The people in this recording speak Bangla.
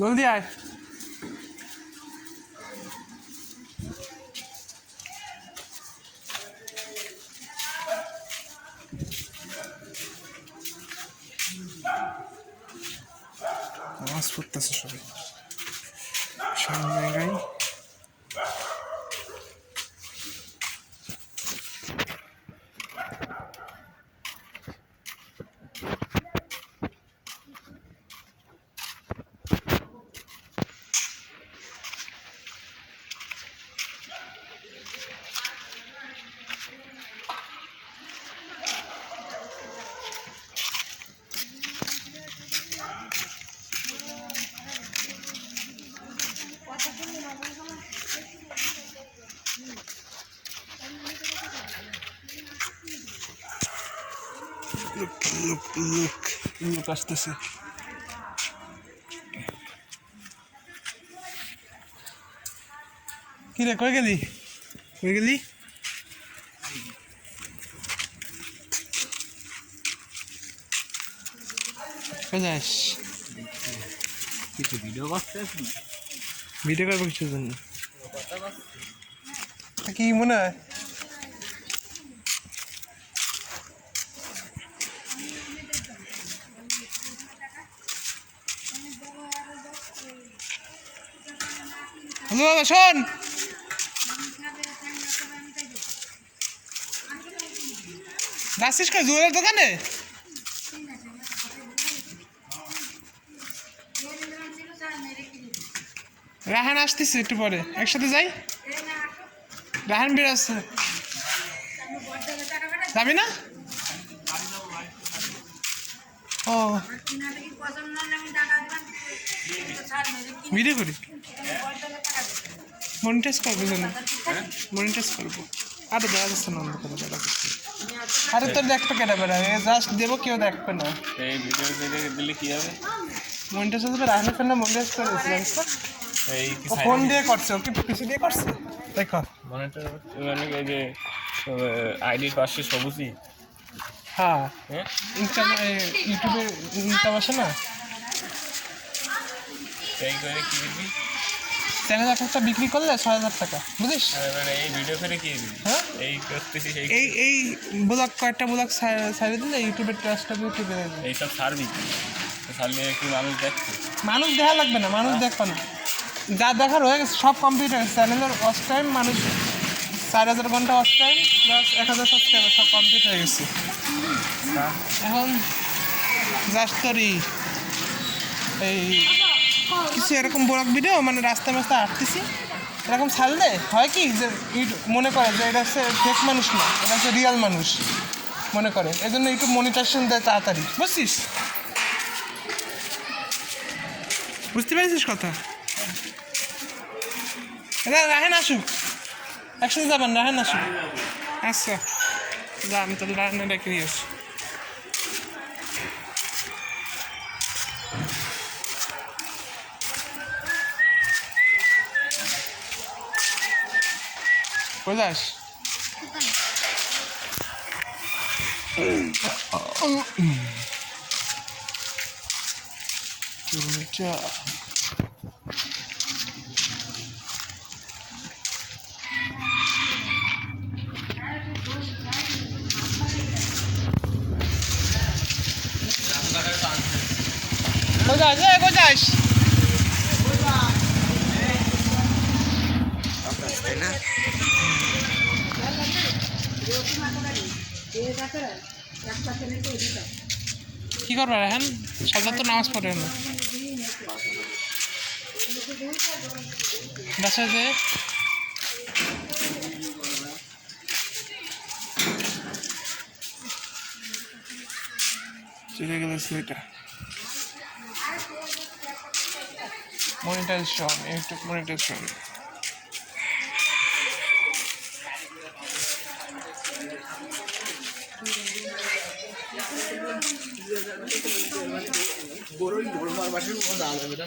জলদি আয়। নামাজ পড়তেছে সবাই সব জায়গায়। লোক আসতেছে। কি রে, কই গেলি? কই গেলি? কই যাস? কিছু ভিডিও করছিস? ভিডিও করবো কিছুর জন্য। কি মনে হয়? হ্যালো বাবা, শোন। যাচ্ছিস কে জুয়েলের দোকানে? রাহান আসতেছে একটু পরে, একসাথে যাই। রাহান বেরোচ্ছে, যাবি না? ও ভিডিও করি, মনিটাইজ করবো জানো, মনিটাইজ করবো। আরে দেখা যাচ্ছে না অন্য কোনো বেড়া করতে। আরে তোর দেখবে কেটে বেড়া, জাস্ট দেবো, কেউ দেখবে না। এই ভিডিও দিলে কি হবে? মনিটাইজ হতে রাহানের ফোনে মনিটাইজ করেছিলাম। এই ও ফোন দিয়ে করছে, ওকে পিসি দিয়ে করছে। দেখো মনিটর মানে এই যে আইডির পাশে সবুজই। হ্যাঁ, ইনকাম ইউটিউবে ইনকাম আসে না। এই করে কি দিবি? 3000 টাকা বিক্রি করলে 6000 টাকা, বুঝিস? মানে এই ভিডিও করে কি দিবি? হ্যাঁ, এই করতেছি এই ব্লগ, কয়েকটা ব্লগ ছাড়ে দিলে ইউটিউবের ট্রাস্টটা টিপে দেবে। এইসব ছাড়বি, ছাড়লে কি মানুষ দেখছে? মানুষ দেখা লাগবে না, মানুষ দেখবে না, যা দেখার হয়ে গেছে সব কম্পিউটার। চ্যানেলের ওয়াচ টাইম মানুষ 4000 ঘন্টা ওয়াচ টাইম প্লাস 1000 সাবস্ক্রাইবার সব কমপ্লিট হয়ে গেছে। এখন জাস্ট তোরই এই কিছু এরকম ব্লগ ভিডিও, মানে রাস্তায় রাস্তায় হাঁটতেছি এরকম ছাড়লে হয় কি যে মনে করে যে এটা হচ্ছে ফেক মানুষ না, এটা হচ্ছে রিয়েল মানুষ মনে করে। এই জন্য ইউটিউব মনিটাইজেশন দেয় তাড়াতাড়ি, বুঝছিস? বুঝতে পেরেছিস কথা? রাহেন আসুক, একসাথে যাবেন, রাহেন আসুক। আচ্ছা যা, আমি তাহলে রাহেনে ডেকে নিয়ে আসি। কোথাস? কোথাস? কোথাস? কি করবে এখন? সকাল তো নামাজ পড়ে না, বাসায় যে চলে গেল সেটা মনিটাইজেশন, ইউটিউব মনিটাইজেশন। বড়ই বড় মার বাসের মধ্যে আলাদা